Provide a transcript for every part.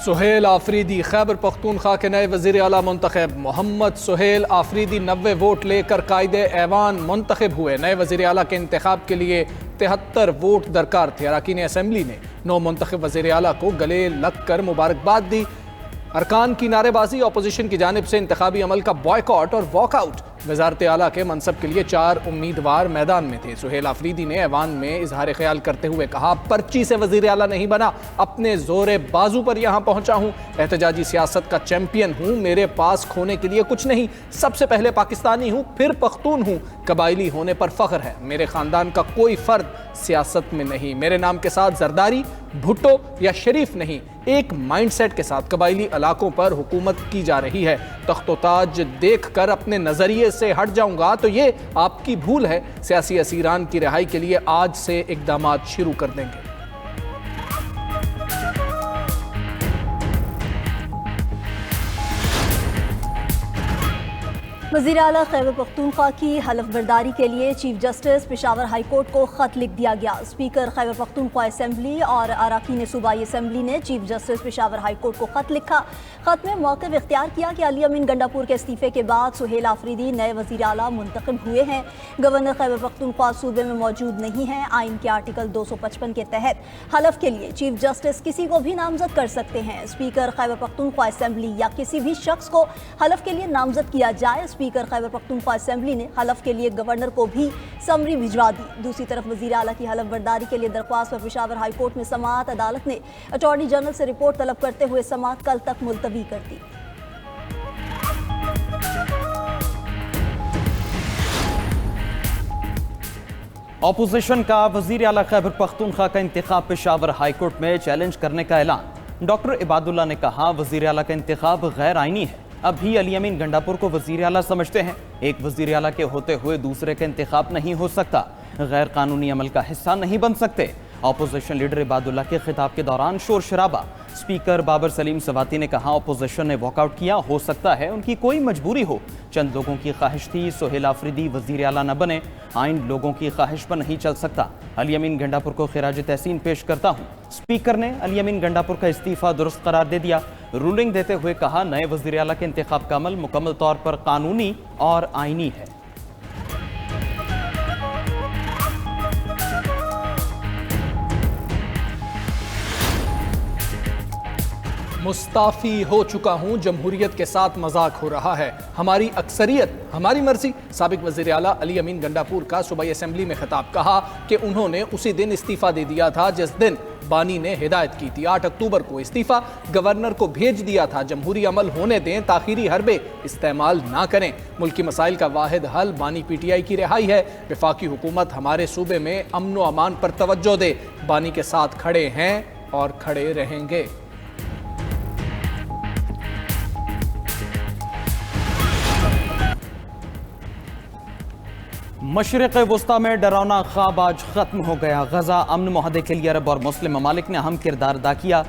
سہیل آفریدی خیبر پختونخوا کے نئے وزیر اعلیٰ منتخب۔ محمد سہیل آفریدی 90 ووٹ لے کر قائد ایوان منتخب ہوئے۔ نئے وزیر اعلیٰ کے انتخاب کے لیے 73 ووٹ درکار تھے۔ اراکین اسمبلی نے نو منتخب وزیر اعلیٰ کو گلے لگ کر مبارکباد دی۔ ارکان کی نعرے بازی، اپوزیشن کی جانب سے انتخابی عمل کا بائیکاٹ اور واک آؤٹ۔ وزارت اعلیٰ کے منصب کے لیے 4 امیدوار میدان میں تھے۔ سہیل آفریدی نے ایوان میں اظہار خیال کرتے ہوئے کہا، پرچی سے وزیر اعلیٰ نہیں بنا، اپنے زور بازو پر یہاں پہنچا ہوں، احتجاجی سیاست کا چیمپئن ہوں، میرے پاس کھونے کے لیے کچھ نہیں، سب سے پہلے پاکستانی ہوں، پھر پختون ہوں، قبائلی ہونے پر فخر ہے، میرے خاندان کا کوئی فرد سیاست میں نہیں، میرے نام کے ساتھ زرداری، بھٹو یا شریف نہیں، ایک مائنڈ سیٹ کے ساتھ قبائلی علاقوں پر حکومت کی جا رہی ہے، تخت و تاج دیکھ کر اپنے نظریے سے ہٹ جاؤں گا تو یہ آپ کی بھول ہے، سیاسی اسیران کی رہائی کے لیے آج سے اقدامات شروع کر دیں گے۔ وزیر اعلیٰ خیبر پختونخوا کی حلف برداری کے لیے chief justice Peshawar high court کو خط لکھ دیا گیا۔ اسپیکر خیبر پختونخوا اسمبلی اور اراکین صوبائی اسمبلی نے chief justice Peshawar high court کو خط لکھا۔ خط میں موقف اختیار کیا کہ علی امین گنڈاپور کے استعفے کے بعد سہیل آفریدی نئے وزیر اعلیٰ منتخب ہوئے ہیں۔ گورنر خیبر پختونخوا صوبے میں موجود نہیں ہیں۔ آئین کے آرٹیکل 255 کے تحت حلف کے لیے چیف جسٹس کسی کو بھی نامزد کر سکتے ہیں۔ اسپیکر خیبر پختونخوا اسمبلی یا کسی بھی شخص کو حلف کے لیے نامزد کیا جائے۔ اسپیکر خیبر پختونخوا اسمبلی نے حلف کے لیے گورنر کو بھی سمری بھجوا دی۔ دوسری طرف وزیر اعلیٰ کی حلف برداری کے لیے درخواست پر پشاور ہائی کورٹ میں سماعت، عدالت نے اٹارنی جنرل سے رپورٹ طلب کرتے ہوئے سماعت کل تک ملتوی کر دی۔ اپوزیشن کا وزیر اعلیٰ خیبر پختونخوا کا انتخاب پشاور ہائی کورٹ میں چیلنج کرنے کا اعلان۔ ڈاکٹر عباد اللہ نے کہا، وزیر اعلیٰ کا انتخاب غیر آئینی ہے، اب بھی علی امین گنڈاپور کو وزیر اعلیٰ سمجھتے ہیں، ایک وزیر اعلیٰ کے ہوتے ہوئے دوسرے کا انتخاب نہیں ہو سکتا، غیر قانونی عمل کا حصہ نہیں بن سکتے۔ اپوزیشن لیڈر عباد اللہ کے خطاب کے دوران شور شرابہ۔ اسپیکر بابر سلیم سواتی نے کہا، اپوزیشن نے واک آؤٹ کیا، ہو سکتا ہے ان کی کوئی مجبوری ہو، چند لوگوں کی خواہش تھی سہیل آفریدی وزیر اعلیٰ نہ بنے، آئین لوگوں کی خواہش پر نہیں چل سکتا، علی امین گنڈاپور کو خراج تحسین پیش کرتا ہوں۔ اسپیکر نے علی امین گنڈاپور کا استعفیٰ درست قرار دے دیا، رولنگ دیتے ہوئے کہا، نئے وزیر اعلیٰ کے انتخاب کا عمل مکمل طور پر قانونی اور آئینی ہے۔ مستعفی ہو چکا ہوں، جمہوریت کے ساتھ مذاق ہو رہا ہے، ہماری اکثریت ہماری مرضی۔ سابق وزیر اعلیٰ علی امین گنڈاپور کا صوبائی اسمبلی میں خطاب، کہا کہ انہوں نے اسی دن استعفیٰ دے دیا تھا جس دن بانی نے ہدایت کی تھی، 8 اکتوبر کو استعفیٰ گورنر کو بھیج دیا تھا، جمہوری عمل ہونے دیں، تاخیری حربے استعمال نہ کریں، ملکی مسائل کا واحد حل بانی پی ٹی آئی کی رہائی ہے، وفاقی حکومت ہمارے صوبے میں امن و امان پر توجہ دے، بانی کے ساتھ کھڑے ہیں اور کھڑے رہیں گے۔ مشرق وسطی میں ڈراؤنا خواب آج ختم ہو گیا۔ غزہ امن معاہدے کے لیے عرب اور مسلم ممالک نے اہم کردار ادا کیا،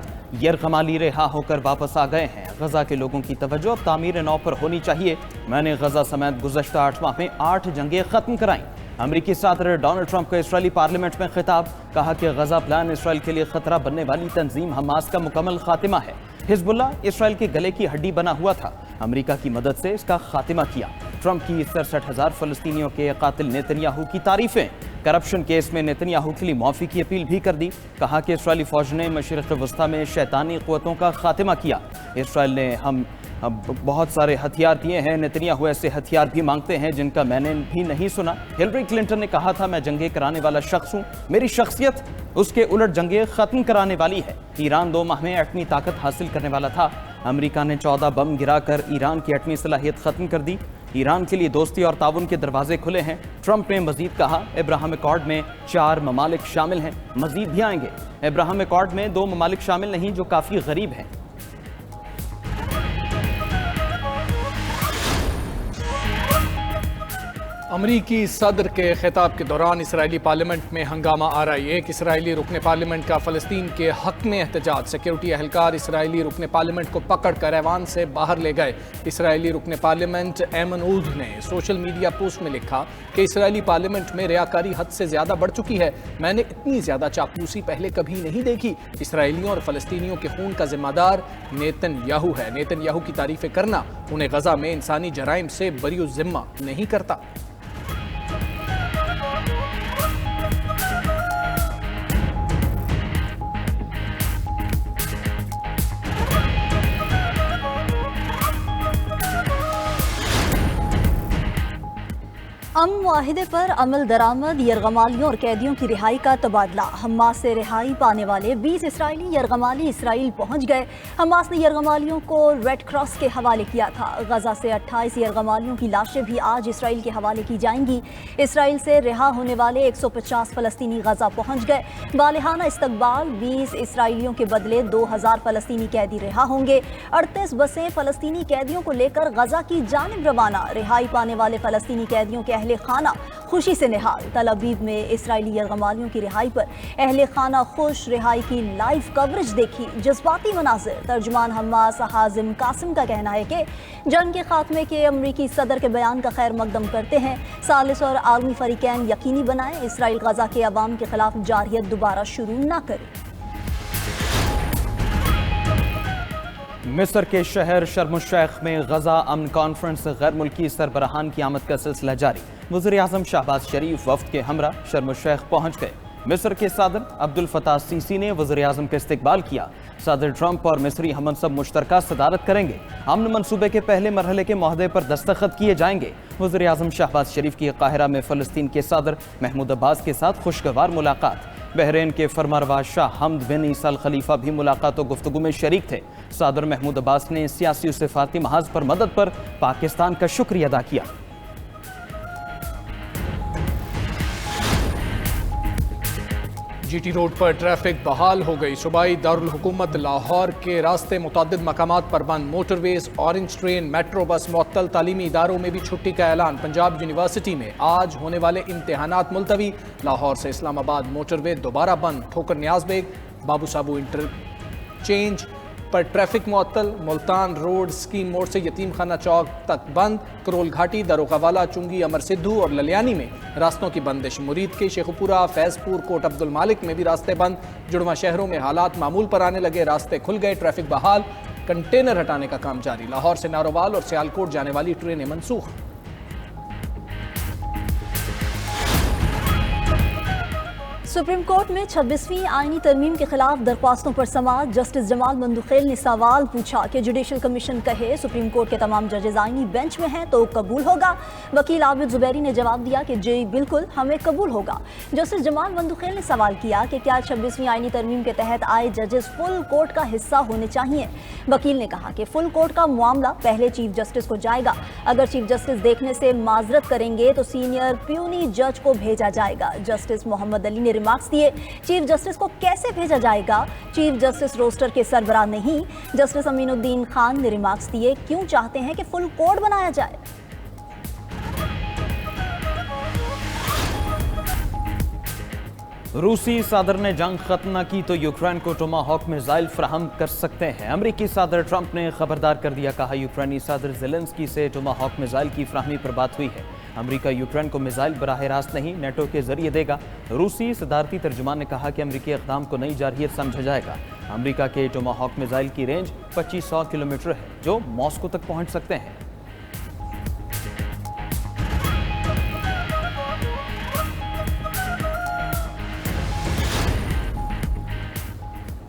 یرغمالی رہا ہو کر واپس آ گئے ہیں۔ غزہ کے لوگوں کی توجہ اب تعمیر نو پر ہونی چاہیے۔ میں نے غزہ سمیت گزشتہ 8 ماہ میں 8 جنگیں ختم کرائیں۔ امریکی صدر ڈونلڈ ٹرمپ کا اسرائیلی پارلیمنٹ میں خطاب، کہا کہ غزہ پلان اسرائیل کے لیے خطرہ بننے والی تنظیم حماس کا مکمل خاتمہ ہے۔ حزب اللہ اسرائیل کے گلے کی ہڈی بنا ہوا تھا، امریکہ کی مدد سے اس کا خاتمہ کیا۔ ٹرمپ کی 63,000 فلسطینیوں کے قاتل نیتنیاہو کی تعریفیں، کرپشن کیس میں نیتنیاہو کے لیے معافی کی اپیل بھی کر دی، کہا کہ اسرائیلی فوج نے مشرق وسطی میں شیطانی قوتوں کا خاتمہ کیا، اسرائیل نے ہم بہت سارے ہتھیار دیے ہیں، نیتنیاہو ایسے ہتھیار بھی مانگتے ہیں جن کا میں نے بھی نہیں سنا۔ ہلری کلنٹن نے کہا تھا، میں جنگیں کرانے والا شخص ہوں، میری شخصیت اس کے الٹ جنگیں ختم کرانے والی ہے۔ ایران 2 ماہ میں ایٹمی طاقت حاصل کرنے والا تھا، امریکہ نے 14 بم گرا کر ایران کی ایٹمی صلاحیت ختم کر دی، ایران کے لیے دوستی اور تعاون کے دروازے کھلے ہیں۔ ٹرمپ نے مزید کہا، ابراہم ایکارڈ میں 4 ممالک شامل ہیں، مزید بھی آئیں گے۔ ابراہم ایکارڈ میں 2 ممالک شامل نہیں جو کافی غریب ہیں۔ امریکی صدر کے خطاب کے دوران اسرائیلی پارلیمنٹ میں ہنگامہ آرائی۔ ایک اسرائیلی رکن پارلیمنٹ کا فلسطین کے حق میں احتجاج۔ سیکیورٹی اہلکار اسرائیلی رکن پارلیمنٹ کو پکڑ کر ایوان سے باہر لے گئے۔ اسرائیلی رکن پارلیمنٹ ایمن اولڈ نے سوشل میڈیا پوسٹ میں لکھا کہ اسرائیلی پارلیمنٹ میں ریاکاری حد سے زیادہ بڑھ چکی ہے۔ میں نے اتنی زیادہ چاپلوسی پہلے کبھی نہیں دیکھی۔ اسرائیلیوں اور فلسطینیوں کے خون کا ذمہ دار نیتن یاہو ہے۔ نیتن یاہو کی تعریفیں کرنا انہیں غزہ میں انسانی جرائم سے بری الذمہ نہیں کرتا۔ امن معاہدے پر عمل درآمد، یرغمالیوں اور قیدیوں کی رہائی کا تبادلہ۔ حماس سے رہائی پانے والے 20 اسرائیلی یرغمالی اسرائیل پہنچ گئے۔ حماس نے یرغمالیوں کو ریڈ کراس کے حوالے کیا تھا۔ غزہ سے 28 یرغمالیوں کی لاشیں بھی آج اسرائیل کے حوالے کی جائیں گی۔ اسرائیل سے رہا ہونے والے 150 فلسطینی غزہ پہنچ گئے۔ بالحانہ استقبال، 20 اسرائیلیوں کے بدلے 2000 فلسطینی قیدی رہا ہوں گے۔ 38 بسیں فلسطینی قیدیوں کو لے کر غزہ کی جانب روانہ۔ رہائی پانے والے فلسطینی قیدیوں کے اہل خانہ خوشی سے نہال۔ تل ابیب میں اسرائیلی یرغمالیوں کی رہائی پر اہل خانہ خوش۔ رہائی کی لائیو کوریج دیکھی، جذباتی مناظر۔ ترجمان حماس حازم قاسم کا کہنا ہے کہ جنگ کے خاتمے کے امریکی صدر کے بیان کا خیر مقدم کرتے ہیں۔ ثالث اور عالمی فریقین یقینی بنائیں اسرائیل غزہ کے عوام کے خلاف جارحیت دوبارہ شروع نہ کرے۔ مصر کے شہر شرم الشیخ میں غزہ امن کانفرنس غیر ملکی سربراہان کی آمد کا سلسلہ جاری۔ وزیر اعظم شہباز شریف وفد کے ہمراہ شرم الشیخ پہنچ گئے۔ مصر کے صدر عبد الفتاح السیسی نے وزیر اعظم کا استقبال کیا۔ صدر ٹرمپ اور مصری ہم منصب مشترکہ صدارت کریں گے۔ امن منصوبے کے پہلے مرحلے کے معاہدے پر دستخط کیے جائیں گے۔ وزیر اعظم شہباز شریف کی قاہرہ میں فلسطین کے صدر محمود عباس کے ساتھ خوشگوار ملاقات۔ بحرین کے فرمانروا شاہ حمد بن عیسی الخلیفہ بھی ملاقات و گفتگو میں شریک تھے۔ صدر محمود عباس نے سیاسی و سفارتی محاذ پر مدد پر پاکستان کا شکریہ ادا کیا۔ جی ٹی روڈ پر ٹریفک بحال ہو گئی۔ صوبائی دارالحکومت لاہور کے راستے متعدد مقامات پر بند۔ موٹر ویز، اورنج ٹرین، میٹرو بس معطل۔ تعلیمی اداروں میں بھی چھٹی کا اعلان۔ پنجاب یونیورسٹی میں آج ہونے والے امتحانات ملتوی۔ لاہور سے اسلام آباد موٹر وے دوبارہ بند۔ ٹھوکر نیاز بیگ، بابو صابو انٹرچینج پر ٹریفک معطل۔ ملتان روڈ، اسکیم موڑ سے یتیم خانہ چوک تک بند۔ کرول گھاٹی، داروغہ والا، چنگی، امر سدھو اور للیانی میں راستوں کی بندش۔ مرید کے شیخو پورہ، فیض پور، کوٹ عبد المالک میں بھی راستے بند۔ جڑواں شہروں میں حالات معمول پر آنے لگے، راستے کھل گئے، ٹریفک بحال۔ کنٹینر ہٹانے کا کام جاری۔ لاہور سے نارووال اور سیالکوٹ جانے والی ٹرینیں منسوخ۔ سپریم کورٹ میں 26ویں آئینی ترمیم کے خلاف درخواستوں پر سماعت۔ جسٹس جمال مندوخیل نے سوال پوچھا کہ جوڈیشل کمیشن کہے سپریم کورٹ کے تمام ججز آئینی بینچ میں ہیں تو قبول ہوگا؟ وکیل عابد زبیری نے جواب دیا کہ جی بالکل، ہمیں قبول ہوگا۔ جسٹس جمال مندوخیل نے سوال کیا کہ کیا 26ویں آئینی ترمیم کے تحت آئے ججز فل کورٹ کا حصہ ہونے چاہیے؟ وکیل نے کہا کہ فل کورٹ کا معاملہ پہلے چیف جسٹس کو جائے گا۔ اگر چیف جسٹس دیکھنے سے معذرت کریں گے تو سینئر پیونی جج کو بھیجا جائے گا۔ جسٹس محمد علی نے ریمارکس دیے، چیف جسٹس کو کیسے بھیجا جائے گا؟ چیف جسٹس روسٹر کے سربراہ نہیں۔ جسٹس امین الدین خان نے ریمارکس دیے، کیوں چاہتے ہیں کہ فل کوڈ بنایا جائے؟ روسی صدر نے جنگ ختم نہ کی تو یوکرین کو ٹوما ہاک میزائل فراہم کر سکتے ہیں۔ امریکی صدر ٹرمپ نے خبردار کر دیا، کہا یوکرینی صدر زیلنسکی سے ٹوما ہاک میزائل کی فراہمی پر بات ہوئی ہے۔ امریکہ یوکرین کو میزائل براہ راست نہیں، نیٹو کے ذریعے دے گا۔ روسی صدارتی ترجمان نے کہا کہ امریکی اقدام کو نئی جارحیت سمجھا جائے گا۔ امریکہ کے ٹوما ہاک میزائل کی رینج 2500 کلومیٹر ہے، جو ماسکو تک پہنچ سکتے ہیں۔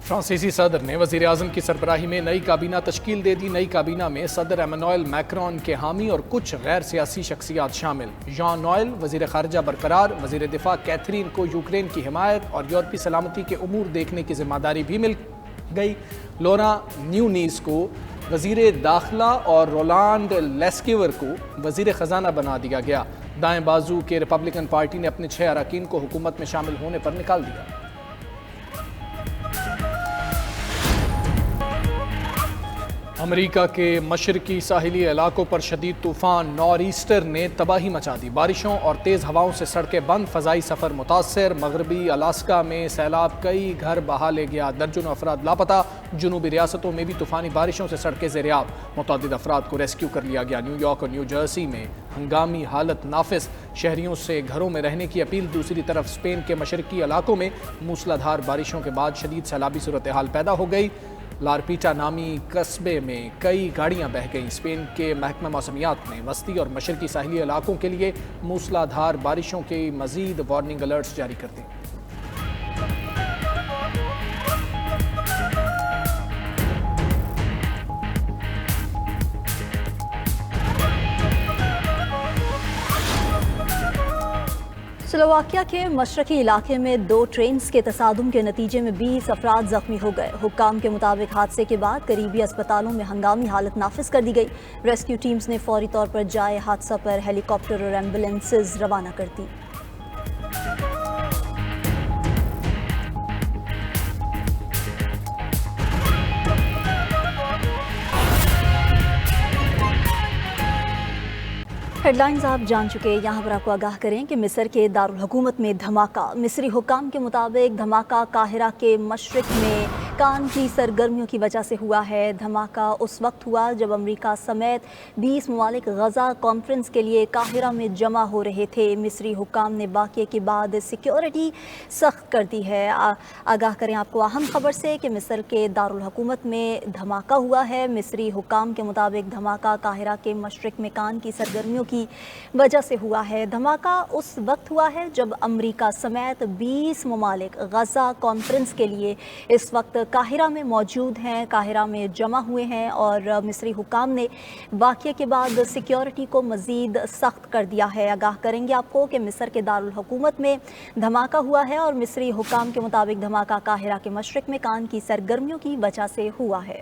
فرانسیسی صدر نے وزیر اعظم کی سربراہی میں نئی کابینہ تشکیل دے دی۔ نئی کابینہ میں صدر ایمانوئل میکرون کے حامی اور کچھ غیر سیاسی شخصیات شامل۔ ژان نوئل وزیر خارجہ برقرار، وزیر دفاع کیتھرین کو یوکرین کی حمایت اور یورپی سلامتی کے امور دیکھنے کی ذمہ داری بھی مل گئی۔ لورا نیونیز کو وزیر داخلہ اور رولانڈ لیسکیور کو وزیر خزانہ بنا دیا گیا۔ دائیں بازو کے ریپبلکن پارٹی نے اپنے 6 اراکین کو حکومت میں شامل ہونے پر نکال دیا۔ امریکہ کے مشرقی ساحلی علاقوں پر شدید طوفان نور ایسٹر نے تباہی مچا دی۔ بارشوں اور تیز ہواؤں سے سڑکیں بند، فضائی سفر متاثر۔ مغربی الاسکا میں سیلاب کئی گھر بہا لے گیا، درجنوں افراد لاپتہ۔ جنوبی ریاستوں میں بھی طوفانی بارشوں سے سڑکیں زیر آب، متعدد افراد کو ریسکیو کر لیا گیا۔ نیو یارک اور نیو جرسی میں ہنگامی حالت نافذ، شہریوں سے گھروں میں رہنے کی اپیل۔ دوسری طرف اسپین کے مشرقی علاقوں میں موسلادھار بارشوں کے بعد شدید سیلابی صورتحال پیدا ہو گئی۔ لارپیٹا نامی قصبے میں کئی گاڑیاں بہہ گئیں۔ اسپین کے محکمہ موسمیات نے وسطی اور مشرقی ساحلی علاقوں کے لیے موسلادھار بارشوں کی مزید وارننگ الرٹس جاری کر دی۔ سلوواکیہ کے مشرقی علاقے میں 2 ٹرینز کے تصادم کے نتیجے میں 20 افراد زخمی ہو گئے۔ حکام کے مطابق حادثے کے بعد قریبی اسپتالوں میں ہنگامی حالت نافذ کر دی گئی۔ ریسکیو ٹیمز نے فوری طور پر جائے حادثہ پر ہیلی کاپٹر اور ایمبولینسز روانہ کر دی۔ ہیڈ لائنز آپ جان چکے، یہاں پر آپ کو آگاہ کریں کہ مصر کے دارالحکومت میں دھماکہ۔ مصری حکام کے مطابق دھماکہ قاہرہ کے مشرق میں کان کی سرگرمیوں کی وجہ سے ہوا ہے۔ دھماکہ اس وقت ہوا جب امریکہ سمیت 20 ممالک غزہ کانفرنس کے لیے قاہرہ میں جمع ہو رہے تھے۔ مصری حکام نے واقعے کے بعد سیکیورٹی سخت کر دی ہے۔ آگاہ کریں آپ کو اہم خبر سے کہ مصر کے دارالحکومت میں دھماکہ ہوا ہے۔ مصری حکام کے مطابق دھماکہ قاہرہ کے مشرق میں کان کی سرگرمیوں کی وجہ سے ہوا ہے۔ دھماکہ اس وقت ہوا ہے جب امریکہ سمیت 20 ممالک غزہ کانفرنس کے لیے اس وقت قاہرہ میں موجود ہیں، قاہرہ میں جمع ہوئے ہیں، اور مصری حکام نے واقعے کے بعد سیکیورٹی کو مزید سخت کر دیا ہے۔ آگاہ کریں گے آپ کو کہ مصر کے دارالحکومت میں دھماکہ ہوا ہے اور مصری حکام کے مطابق دھماکہ قاہرہ کے مشرق میں کان کی سرگرمیوں کی وجہ سے ہوا ہے۔